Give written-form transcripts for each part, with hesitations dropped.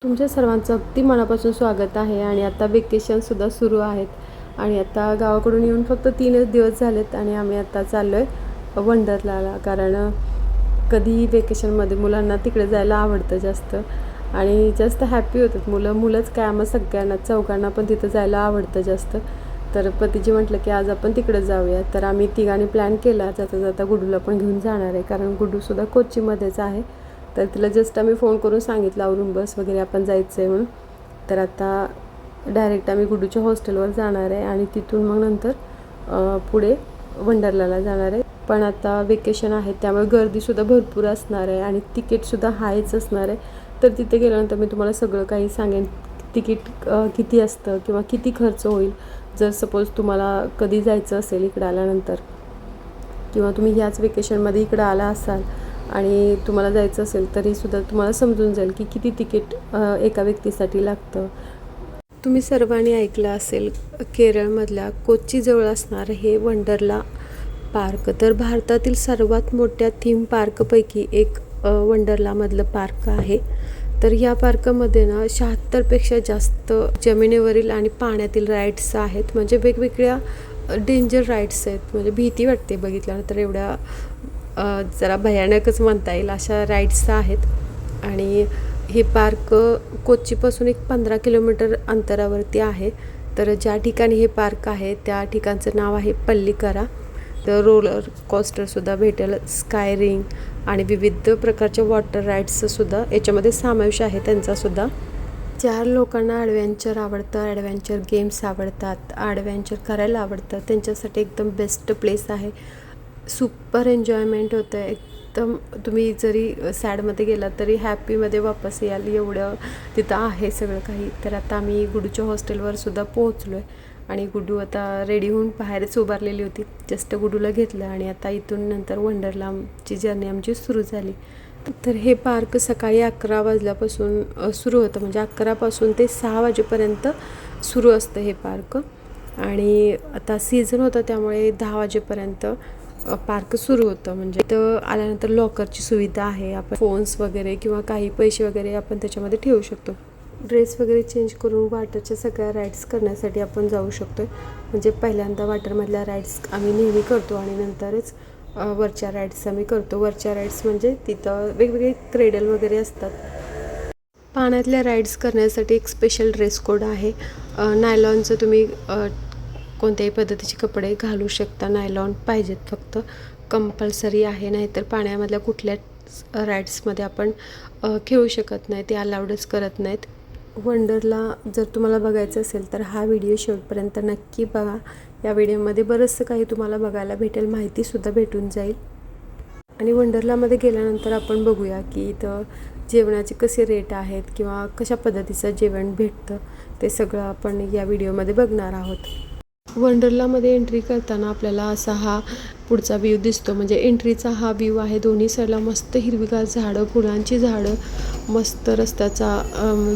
तुमच्या सर्वांचं अगदी मनापासून स्वागत आहे आणि आता वेकेशनसुद्धा सुरू आहेत आणि आता गावाकडून येऊन फक्त 3च दिवस झालेत आणि आम्ही आता चाललो आहे वंडरलाला. कारण कधीही वेकेशनमध्ये मुलांना तिकडे जायला आवडतं जास्त आणि जास्त हॅपी होतात मुलंच काय, आम्हाला सगळ्यांना चौघांना पण तिथं जायला आवडतं जास्त. तर पतीजी म्हटलं की आज आपण तिकडे जाऊया. तर आम्ही तिघांनी प्लॅन केला, जाता जाता गुडूला पण घेऊन जाणार आहे कारण गुडूसुद्धा कोचीमध्येच आहे. तर तिला जस्ट आम्ही फोन करून सांगितलं आवरून बस वगैरे आपण जायचं आहे म्हणून. तर आता डायरेक्ट आम्ही गुडूच्या हॉस्टेलवर जाणार आहे आणि तिथून मग नंतर पुढे वंडरलाला जाणार आहे. पण आता वेकेशन आहे त्यामुळे गर्दीसुद्धा भरपूर असणार आहे आणि तिकीटसुद्धा हायच असणार आहे. तर तिथे गेल्यानंतर मी तुम्हाला सगळं काही सांगेन, तिकीट किती असतं किंवा किती खर्च होईल. जर सपोज तुम्हाला कधी जायचं असेल इकडं आल्यानंतर किंवा तुम्ही ह्याच वेकेशनमध्ये इकडं आला असाल आणि तुम्हाला जायचं असेल तरीसुद्धा तुम्हाला समजून जाईल की किती तिकीट एका व्यक्तीसाठी लागतं. तुम्ही सर्वांनी ऐकलं असेल केरळमधल्या कोच्चीजवळ असणारं हे वंडरला पार्क. तर भारतातील सर्वात मोठ्या थीम पार्कपैकी एक वंडरलामधलं पार्क आहे. तर या पार्कमध्ये ना 76पेक्षा जास्त जमिनीवरील आणि पाण्यातील राईड्स आहेत. म्हणजे वेगवेगळ्या डेंजर राईड्स आहेत. म्हणजे भीती वाटते बघितल्यानंतर, एवढ्या जरा भयानकच म्हणता येईल अशा राईड्स आहेत. आणि हे पार्क कोच्चीपासून एक 15 किलोमीटर अंतरावरती आहे. तर ज्या ठिकाणी हे पार्क आहे त्या ठिकाणचं नाव आहे पल्लीकरा. तर रोलर कोस्टरसुद्धा भेटेल, स्काय रिंग आणि विविध प्रकारच्या वॉटर राईड्ससुद्धा याच्यामध्ये समावेश आहे त्यांचासुद्धा. ज्या लोकांना ॲडव्हेंचर आवडतं, ॲडव्हेंचर गेम्स आवडतात, ॲडव्हेंचर करायला आवडतं त्यांच्यासाठी एकदम बेस्ट प्लेस आहे. सुपर एन्जॉयमेंट होतं एकदम. तुम्ही जरी सॅडमध्ये गेलात तरी हॅपीमध्ये वापस याल एवढं तिथं आहे सगळं काही. तर आता आम्ही गुडूच्या हॉस्टेलवरसुद्धा पोहोचलो आहे आणि गुडू आता रेडी होऊन बाहेरच उभारलेली होती. जस्ट गुडूला घेतलं आणि आता इथून नंतर वंडरलाची जर्नी आमची सुरू झाली. तर हे पार्क सकाळी 11 वाजल्यापासून सुरू होतं. म्हणजे 11पासून ते 6 वाजेपर्यंत सुरू असतं हे पार्क. आणि आता सीझन होता त्यामुळे 10 वाजेपर्यंत पार्क सुरू होतं. म्हणजे इथं आल्यानंतर लॉकरची सुविधा आहे. आपण फोन्स वगैरे किंवा काही पैसे वगैरे आपण त्याच्यामध्ये ठेवू शकतो. ड्रेस वगैरे चेंज करून वॉटरच्या सगळ्या राईड्स करण्यासाठी आपण जाऊ शकतो. म्हणजे पहिल्यांदा वॉटरमधल्या राईड्स आम्ही नेहमी करतो आणि नंतरच वरच्या राईड्स आम्ही करतो. वरच्या राईड्स म्हणजे तिथं वेगवेगळे क्रेडल वगैरे असतात. पाण्यातल्या राईड्स करण्यासाठी एक स्पेशल ड्रेस कोड आहे. नायलॉनचं तुम्ही कोणत्याही पद्धतीचे कपडे घालू शकता. नायलॉन पाहिजेत फक्त, कंपल्सरी आहे. नाहीतर पाण्यामधल्या कुठल्याच राईड्समध्ये आपण खेळू शकत नाही, ते अलाउडच करत नाहीत. वंडरला जर तुम्हाला बघायचं असेल तर हा व्हिडिओ शेवटपर्यंत नक्की बघा. या व्हिडिओमध्ये बरंचसं काही तुम्हाला बघायला भेटेल, माहितीसुद्धा भेटून जाईल. आणि वंडरलामध्ये गेल्यानंतर आपण बघूया की इथं जेवणाचे कसे रेट आहेत किंवा कशा पद्धतीचं जेवण भेटतं, ते सगळं आपण या व्हिडिओमध्ये बघणार आहोत. वंडरलामध्ये एंट्री करताना आपल्याला असा हा पुढचा व्ह्यू दिसतो. म्हणजे एंट्रीचा हा व्ह्यू आहे. दोन्ही साईडला मस्त हिरवीगार झाडं, फुलांची झाडं, मस्त रस्त्याचा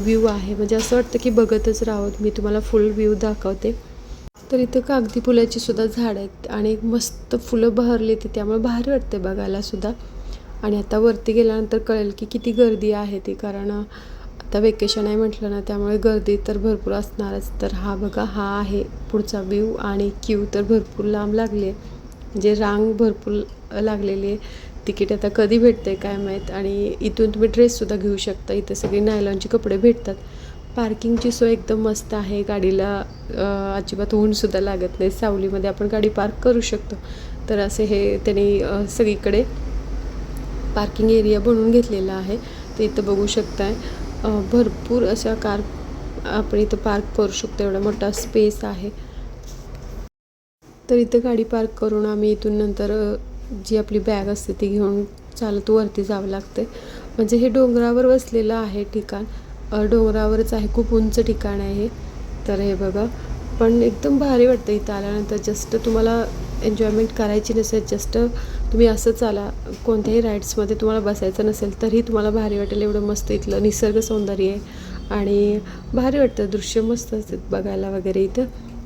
व्ह्यू आहे. म्हणजे असं वाटतं की बघतच राहावं. मी तुम्हाला फुल व्ह्यू दाखवते. तर इथं कागदी फुलाची सुद्धा झाडं आहेत आणि मस्त फुलं बहरली ती, त्यामुळे भारी वाटते बघायलासुद्धा. आणि आता वरती गेल्यानंतर कळेल की किती गर्दी आहे ती, कारण आता वेकेशन आहे म्हटलं ना, त्यामुळे गर्दी तर भरपूर असणारच. तर हा बघा, हा आहे पुढचा व्ह्यू आणि क्यू तर भरपूर लांब लागली आहे. म्हणजे रांग भरपूर लागलेली आहे. तिकीट आता कधी भेटते काय माहीत. आणि इथून तुम्ही ड्रेससुद्धा घेऊ शकता. इथं सगळे नायलॉनचे कपडे भेटतात. पार्किंगची सोय एकदम मस्त आहे. गाडीला अजिबात ऊनसुद्धा लागत नाही. सावलीमध्ये आपण गाडी पार्क करू शकतो. तर असे हे त्यांनी सगळीकडे पार्किंग एरिया बनवून घेतलेला आहे. ते इथं बघू शकताय. भरपूर अशा कार आपण इथं पार्क करू शकतो. एवढा मोठा स्पेस आहे. तर इथं गाडी पार्क करून आम्ही इथून नंतर जी आपली बॅग असते ती घेऊन चालत वरती जावं लागते. म्हणजे हे डोंगरावर वसलेलं आहे ठिकाण. डोंगरावरच आहे, खूप उंच ठिकाण आहे. तर हे बघा, पण एकदम भारी वाटतं इथं आल्यानंतर. जस्ट तुम्हाला एन्जॉयमेंट करायची नसेल, जस्ट तुम्ही असंच आला, कोणत्याही राईड्समध्ये तुम्हाला बसायचं नसेल तरी तुम्हाला भारी वाटेल. एवढं मस्त इथलं निसर्ग सौंदर्य आहे आणि भारी वाटतं. दृश्य मस्त असतात बघायला वगैरे. इथं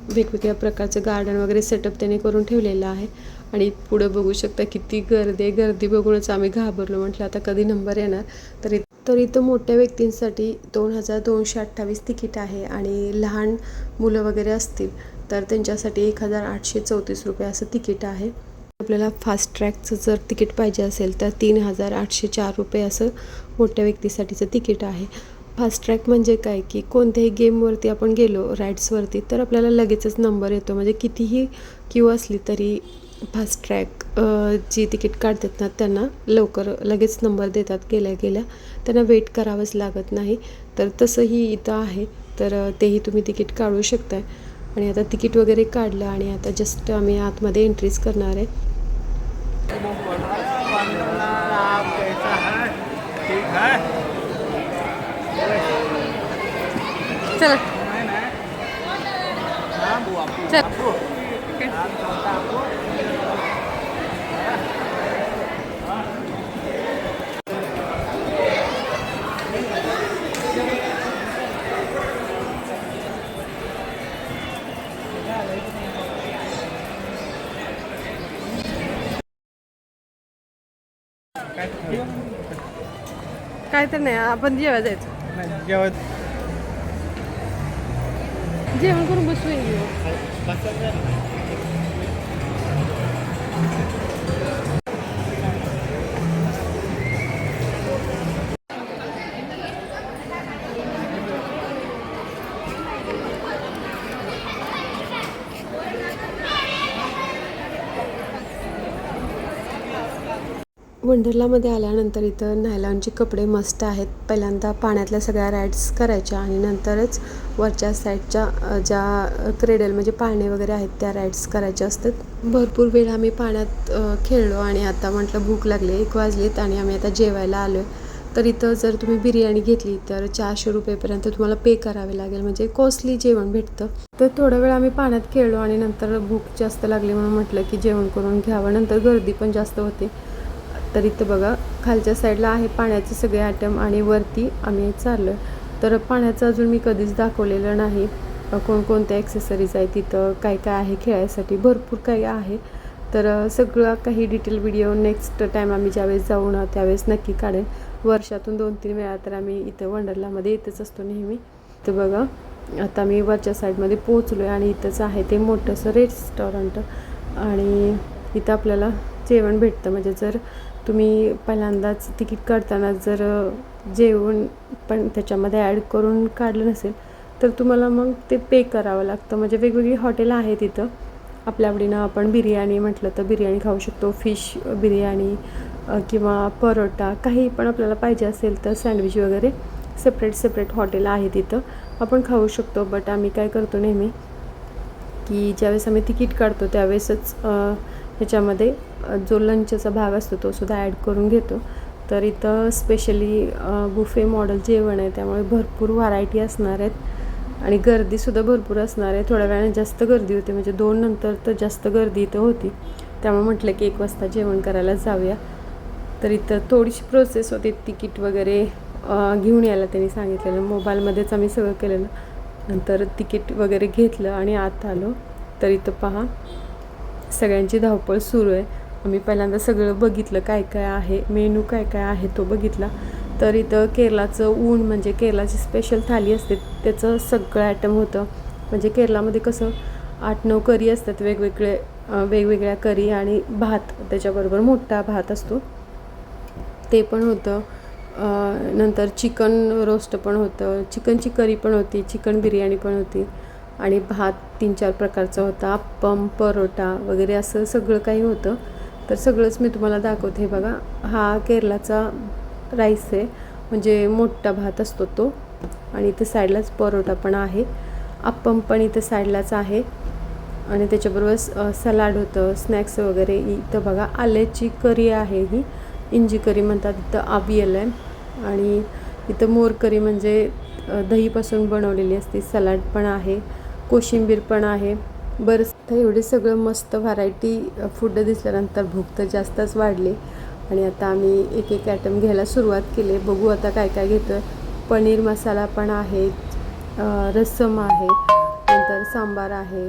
वेगवेगळ्या प्रकारचं गार्डन वगैरे सेटअप त्यांनी करून ठेवलेलं आहे. आणि पुढं बघू शकता किती गर्दी आहे. गर्दी बघूनच आम्ही घाबरलो. म्हटलं आता कधी नंबर येणार. तर तर इथं मोठ्या व्यक्तींसाठी 2228 तिकीट आहे आणि लहान मुलं वगैरे असतील तर त्यांच्यासाठी 1834 असं तिकीट आहे. आपल्याला फास्ट ट्रॅकचं जर तिकीट पाहिजे असेल तर 3804 असं मोठ्या व्यक्तीसाठीचं तिकीट आहे. फास्ट ट्रॅक म्हणजे काय की कोणत्याही गेमवरती आपण गेलो राईड्सवरती तर आपल्याला लगेचच नंबर येतो. म्हणजे कितीही क्यू असली तरी फास्ट ट्रॅक जी तिकीट काढतात ना त्यांना लवकर लगेच नंबर देतात. गेल्या त्यांना वेट करावंच लागत नाही. तर तसंही इथं आहे. तर तेही तुम्ही तिकीट काढू शकताय. आणि आता तिकीट वगैरे काढलं आणि आता जस्ट आम्ही आतमध्ये एंट्रीज करणार आहे. चला काय तर नाही, आपण जेवायला जायचं. जेवण करून बसू. वंडरलामध्ये आल्यानंतर इथं नायलॉनचे कपडे मस्त आहेत. पहिल्यांदा पाण्यातल्या सगळ्या राईड्स करायच्या आणि नंतरच वरच्या साईडच्या ज्या क्रेडल म्हणजे पाळणे वगैरे आहेत त्या राईड्स करायच्या असतात. भरपूर वेळ आम्ही पाण्यात खेळलो आणि आता म्हटलं भूक लागली, 1 वाजलेत आणि आम्ही आता जेवायला आलो आहे. तर इथं जर तुम्ही बिर्याणी घेतली तर 400 रुपयेपर्यंत तुम्हाला पे करावे लागेल. म्हणजे कॉस्टली जेवण भेटतं. तर थोडा वेळ आम्ही पाण्यात खेळलो आणि नंतर भूक जास्त लागली म्हणून म्हटलं की जेवण करून घ्यावं. नंतर गर्दी पण जास्त होती. तर इथं बघा खालच्या साईडला आहे पाण्याचे सगळे आयटम आणि वरती आम्ही चाललो आहे. तर पाण्याचं अजून मी कधीच दाखवलेलं नाही. कोणकोणत्या ॲक्सेसरीज आहेत तिथं, काय काय आहे खेळायसाठी, भरपूर काही आहे. तर सगळं काही डिटेल व्हिडिओ नेक्स्ट टाईम आम्ही ज्यावेळेस जाऊ ना त्यावेळेस नक्की काढेन. वर्षातून 2-3 वेळा तर आम्ही इथं वंडरलामध्ये येतच असतो नेहमी. तर बघा आता मी वरच्या साईडमध्ये पोहोचलो आहे आणि इथंच आहे ते मोठंसं रेस्टॉरंट आणि इथं आपल्याला जेवण भेटतं. म्हणजे जर तुम्ही पहिल्यांदाच तिकीट काढताना जर जेवण पण त्याच्यामध्ये ॲड करून काढलं नसेल तर तुम्हाला मग ते पे करावं लागतं. म्हणजे वेगवेगळी हॉटेल आहेत इथं. आपल्या आवडीनं आपण बिर्याणी म्हटलं तर बिर्याणी खाऊ शकतो, फिश बिर्याणी किंवा परोटा, काही पण आपल्याला पाहिजे असेल तर सँडविच वगैरे सेपरेट हॉटेल आहेत इथं आपण खाऊ शकतो. बट आम्ही काय करतो नेहमी की ज्यावेळेस आम्ही तिकीट काढतो त्यावेळेसच ह्याच्यामध्ये जो लंचचा भाग असतो तो सुद्धा ॲड करून घेतो. तर इथं स्पेशली बुफे मॉडेल जेवण आहे त्यामुळे भरपूर व्हरायटी असणार आहेत आणि गर्दीसुद्धा भरपूर असणार आहे. थोड्या वेळाने जास्त गर्दी होते, म्हणजे 2 नंतर तर जास्त गर्दी इथं होती. त्यामुळे म्हटलं की 1 वाजता जेवण करायला जाऊया. तर इथं थोडीशी प्रोसेस होती, तिकीट वगैरे घेऊन यायला त्यांनी सांगितलेलं. मोबाईलमध्येच आम्ही सगळं केलेलं. नंतर तिकीट वगैरे घेतलं आणि आत आलो. तर इथं पहा सगळ्यांची धावपळ सुरू आहे. आम्ही पहिल्यांदा सगळं बघितलं काय काय आहे, मेनू काय काय आहे तो बघितला. तर इथं केरलाचं ऊन म्हणजे केरलाची स्पेशल थाली असते त्याचं सगळं आयटम होतं. म्हणजे केरलामध्ये कसं 8-9 करी असतात, वेगवेगळ्या करी आणि भात त्याच्याबरोबर मोठा भात असतो ते पण होतं. नंतर चिकन रोस्ट पण होतं, चिकनची करी पण होती, चिकन बिर्याणी पण होती आणि भात 3-4 प्रकारचा होता, अप्पम, परोटा वगैरे असं सगळं काही होतं. तर सगळंच मी तुम्हाला दाखवते. बघा हा केरलाचा राईस आहे, म्हणजे मोठा भात असतो तो. आणि इथे साईडलाच परोटा पण आहे, अप्पम पण इथे साईडलाच आहे आणि त्याच्याबरोबर सलाड होतं, स्नॅक्स वगैरे. इथं बघा आल्याची करी आहे, ही इंजी करी म्हणतात. इथं आवियल आहे आणि इथं मोर करी म्हणजे दहीपासून बनवलेली असते. सलाड पण आहे, कोशिंबीर पण आहे. बरंच तर एवढे सगळं मस्त व्हरायटी फूड दिसल्यानंतर भूक तर जास्तच वाढली आणि आता आम्ही एक आयटम घ्यायला सुरुवात केली. बघू आता काय काय घेतो. पनीर मसाला पण आहे, रस्सम आहे, नंतर सांबार आहे.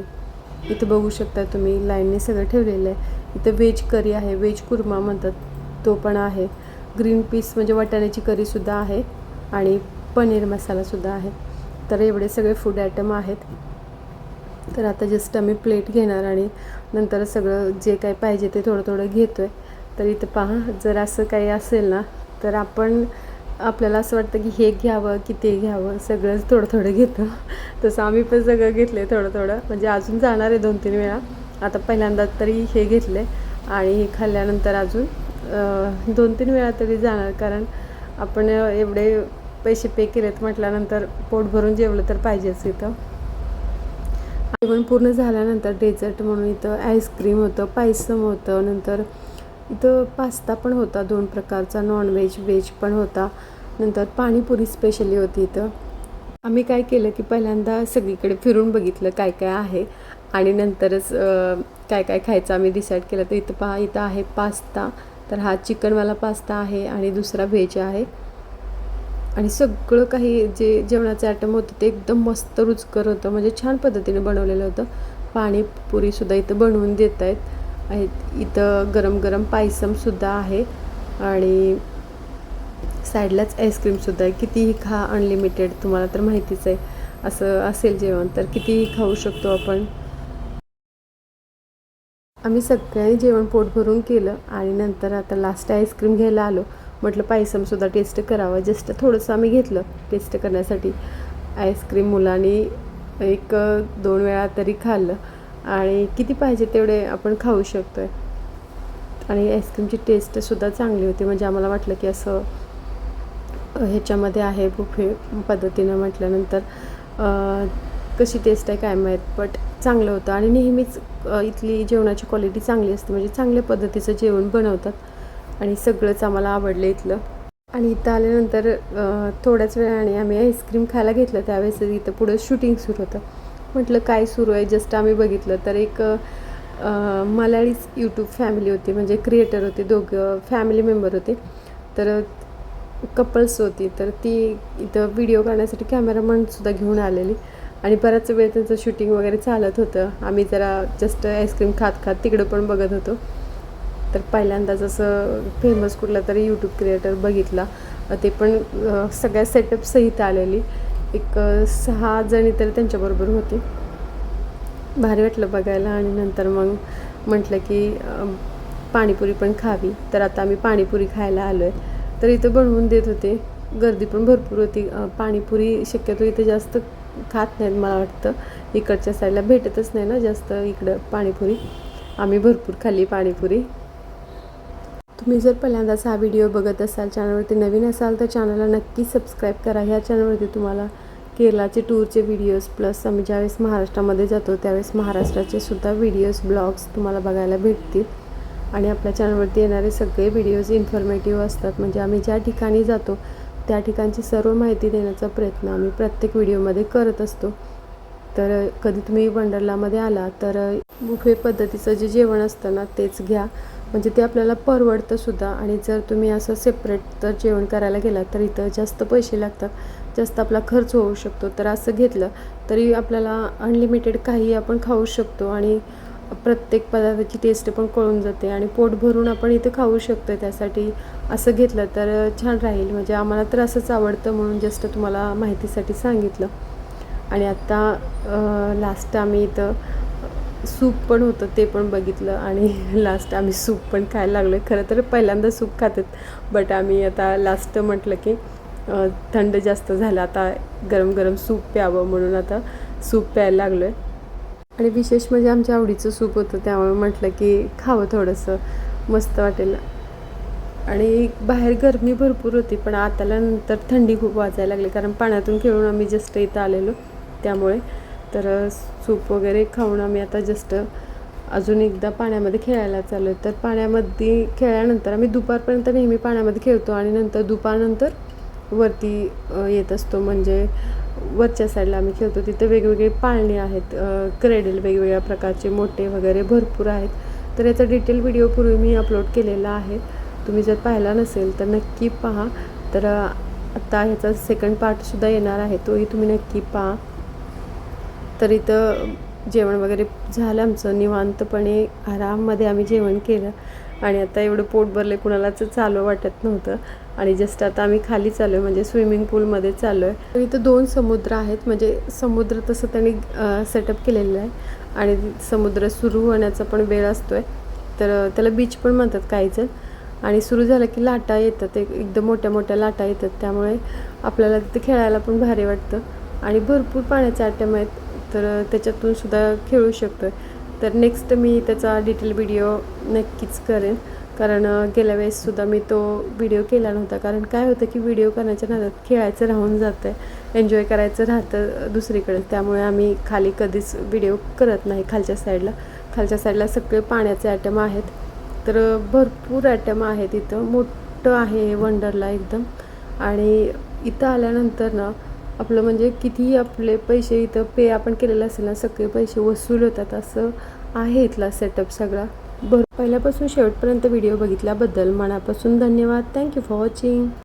इथं बघू शकता तुम्ही लाईनने सगळं ठेवलेलं आहे. इथं व्हेज करी आहे, व्हेज कुर्मा म्हणतात तो पण आहे ग्रीन पीस म्हणजे वाटाण्याची करीसुद्धा आहे आणि पनीर मसालासुद्धा आहे. तर एवढे सगळे फूड आयटम आहेत. तर आता जस्ट आम्ही प्लेट घेणार आणि नंतर सगळं जे काही पाहिजे ते थोडं थोडं घेतो आहे. तर इथं पहा, जर असं काही असेल ना तर आपल्याला असं वाटतं की हे घ्यावं की ते घ्यावं, सगळंच थोडं थोडं घेतो. तसं आम्ही पण सगळं घेतलं आहे थोडं थोडं, म्हणजे अजून जाणार आहे 2-3 वेळा. आता पहिल्यांदा तरी हे घेतले आणि हे खाल्ल्यानंतर अजून 2-3 वेळा तरी जाणार, कारण आपण एवढे पैसे पे केलेत म्हटल्यानंतर पोट भरून जेवलं तर पाहिजेच. इथं जेवण पूर्ण झाल्यानंतर डेझर्ट म्हणून इथं आईस्क्रीम होतं, पायसम होतं, नंतर इथं पास्ता पण होता 2 प्रकारचा, नॉनव्हेज व्हेज पण होता, नंतर पाणीपुरी स्पेशली होती. इथं आम्ही काय केलं की पहिल्यांदा सगळीकडे फिरून बघितलं काय काय आहे आणि नंतरच काय काय खायचं आम्ही डिसाईड केलं. तर इथं पहा, इथं आहे पास्ता. तर हा चिकनवाला पास्ता आहे आणि दुसरा व्हेज आहे आणि सगळं काही जे जेवणाचं आयटम होतं ते एकदम मस्त रुचकर होतं, म्हणजे छान पद्धतीने बनवलेलं होतं. पाणीपुरीसुद्धा इथं बनवून देत आहेत. इथं गरम गरम पायसमसुद्धा आहे आणि साईडलाच आईस्क्रीमसुद्धा आहे. कितीही खा, अनलिमिटेड. तुम्हाला तर माहितीच आहे, असं असेल जेवण तर कितीही खाऊ शकतो आपण. आम्ही सगळ्यांनी जेवण पोट भरून केलं आणि नंतर आता लास्ट आईस्क्रीम घ्यायला आलो. म्हटलं पायसमसुद्धा टेस्ट करावं. जस्ट थोडंसं आम्ही घेतलं टेस्ट करण्यासाठी. आईस्क्रीम मुलांनी 1-2 वेळा तरी खाल्लं आणि किती पाहिजे तेवढे आपण खाऊ शकतो आहे. आणि आईस्क्रीमची टेस्टसुद्धा चांगली होती, म्हणजे आम्हाला वाटलं की असं ह्याच्यामध्ये आहे बुफे पद्धतीनं म्हटल्यानंतर कशी टेस्ट आहे काय माहीत, बट चांगलं होतं. आणि नेहमीच इथली जेवणाची क्वालिटी चांगली असते, म्हणजे चांगल्या पद्धतीचं जेवण बनवतात आणि सगळंच आम्हाला आवडलं इथलं. आणि इथं आल्यानंतर थोड्याच वेळाने आम्ही आईस्क्रीम खायला घेतलं. त्यावेळेस इथं पुढं शूटिंग सुरू होतं. म्हटलं काय सुरू आहे, जस्ट आम्ही बघितलं तर एक मल्याळीच यूट्यूब फॅमिली होती, म्हणजे क्रिएटर होते, दोघं फॅमिली मेंबर होते. तर कपल्स होती, तर ती इथं व्हिडिओ करण्यासाठी कॅमेरामनसुद्धा घेऊन आलेली आणि बराच वेळ त्यांचं शूटिंग वगैरे चालत होतं. आम्ही जरा जस्ट आईस्क्रीम खात खात तिकडं पण बघत होतो. तर पहिल्यांदाच असं फेमस कुठला तरी यूट्यूब क्रिएटर बघितला, ते पण सगळ्या सेटअपसहित आलेली. 6 जणी तरी त्यांच्याबरोबर होती. भारी वाटलं बघायला. आणि नंतर मग म्हटलं की पाणीपुरी पण खावी, तर आता आम्ही पाणीपुरी खायला आलो आहे. तर इथं बनवून देत होते, गर्दी पण भरपूर होती. पाणीपुरी शक्यतो इथं जास्त खात नाहीत, मला वाटतं इकडच्या साईडला भेटतच नाही ना जास्त इकडं पाणीपुरी. आम्ही भरपूर खाल्ली पाणीपुरी. तुम्ही जर पहिल्यांदाच हा व्हिडिओ बघत असाल, चॅनलवरती नवीन असाल तर चॅनलला नक्की सबस्क्राईब करा. ह्या चॅनलवरती तुम्हाला केरळाचे टूरचे व्हिडिओज प्लस आम्ही ज्यावेळेस महाराष्ट्रामध्ये जातो त्यावेळेस महाराष्ट्राचे सुद्धा व्हिडिओज ब्लॉग्स तुम्हाला बघायला भेटतील. आणि आपल्या चॅनलवरती येणारे सगळे व्हिडिओज इन्फॉर्मेटिव्ह असतात, म्हणजे आम्ही ज्या ठिकाणी जातो त्या ठिकाणची सर्व माहिती देण्याचा प्रयत्न आम्ही प्रत्येक व्हिडिओमध्ये करत असतो. तर कधी तुम्ही वंडरलामध्ये आला तर बुफे पद्धतीचं जे जेवण असतं ना तेच घ्या, म्हणजे ते आपल्याला परवडतंसुद्धा. आणि जर तुम्ही असं सेपरेट तर जेवण करायला गेलात तर इथं जास्त पैसे लागतात, जास्त आपला खर्च होऊ शकतो. तर असं घेतलं तरी आपल्याला अनलिमिटेड काही आपण खाऊ शकतो आणि प्रत्येक पदार्थाची टेस्ट पण कळून जाते आणि पोट भरून आपण इथे खाऊ शकतो. त्यासाठी असं घेतलं तर छान राहील, म्हणजे आम्हाला तर असंच आवडतं म्हणून जस्ट तुम्हाला माहितीसाठी सांगितलं. आणि आत्ता लास्ट आम्ही इथं सूप पण होतं ते पण बघितलं आणि लास्ट आम्ही सूप पण खायला लागलो. खरं तर पहिल्यांदा सूप खातात, बट आम्ही आता लास्ट म्हटलं की थंड जास्त झालं, आता गरम गरम सूप प्यावं म्हणून आता सूप प्यायला लागलो आहे. आणि विशेष म्हणजे आमच्या आवडीचं सूप होतं, त्यामुळे म्हटलं की खावं थोडंसं, मस्त वाटेल. आणि बाहेर गरमी भरपूर होती, पण आताला नंतर थंडी खूप वाजायला लागली, कारण पाण्यातून खेळून आम्ही जस्ट इथं आलेलो त्यामुळे. तर सूप वगैरे खाऊन आम्ही आता जस्ट अजून एकदा पाण्यामध्ये खेळायला चाललो आहे. तर पाण्यामध्ये खेळल्यानंतर आम्ही दुपारपर्यंत नेहमी पाण्यामध्ये खेळतो आणि नंतर दुपारनंतर वरती येत असतो, म्हणजे वरच्या साईडला आम्ही खेळतो. तिथं वेगवेगळे पाळणे आहेत, क्रेडल वेगवेगळ्या प्रकारचे मोठे वगैरे भरपूर आहेत. तर याचा डिटेल व्हिडिओ पूर्वी मी अपलोड केलेला आहे, तुम्ही जर पाहिला नसेल तर नक्की पहा. तर आता ह्याचा सेकंड पार्टसुद्धा येणार आहे, तोही तुम्ही नक्की पहा. तर इथं जेवण वगैरे झालं आमचं, निवांतपणे आराममध्ये आम्ही जेवण केलं आणि आता एवढं पोट भरले कुणालाच चालू वाटत नव्हतं. आणि जस्ट आता आम्ही खाली चाललो आहे, म्हणजे स्विमिंग पूलमध्ये चाललो आहे. इथं 2 समुद्र आहेत, म्हणजे समुद्र तसं त्यांनी सेटअप केलेलं आहे आणि समुद्र सुरू होण्याचा पण वेळ असतो आहे, तर त्याला बीच पण म्हणतात काही जण. आणि सुरू झालं की लाटा येतात, एकदम मोठ्या मोठ्या लाटा येतात, त्यामुळे आपल्याला तिथे खेळायला पण भारी वाटतं. आणि भरपूर पाण्याचे आयटम आहेत, तर त्याच्यातून सुद्धा खेळू शकतो आहे. तर नेक्स्ट मी त्याचा डिटेल व्हिडिओ नक्कीच करेन, कारण गेल्या वेळेससुद्धा मी तो व्हिडिओ केला नव्हता. कारण काय होतं की व्हिडिओ करण्याच्या नादात खेळायचं राहून जातं आहे, एन्जॉय करायचं राहतं दुसरीकडे. त्यामुळे आम्ही खाली कधीच व्हिडिओ करत नाही. खालच्या साईडला सगळे पाण्याचे आयटम आहेत, तर भरपूर आयटम आहेत. इथं मोठं आहे वंडरला एकदम. आणि इथं आल्यानंतर ना आपलं म्हणजे कितीही आपले पैसे इथं पे आपण केलेलं असेल ना, सगळे पैसे वसूल होतात, असं आहे इथला सेटअप सगळा. पहिल्यापासून शेवटपर्यंत व्हिडिओ बघितल्याबद्दल मनापासून धन्यवाद. Thank you for watching.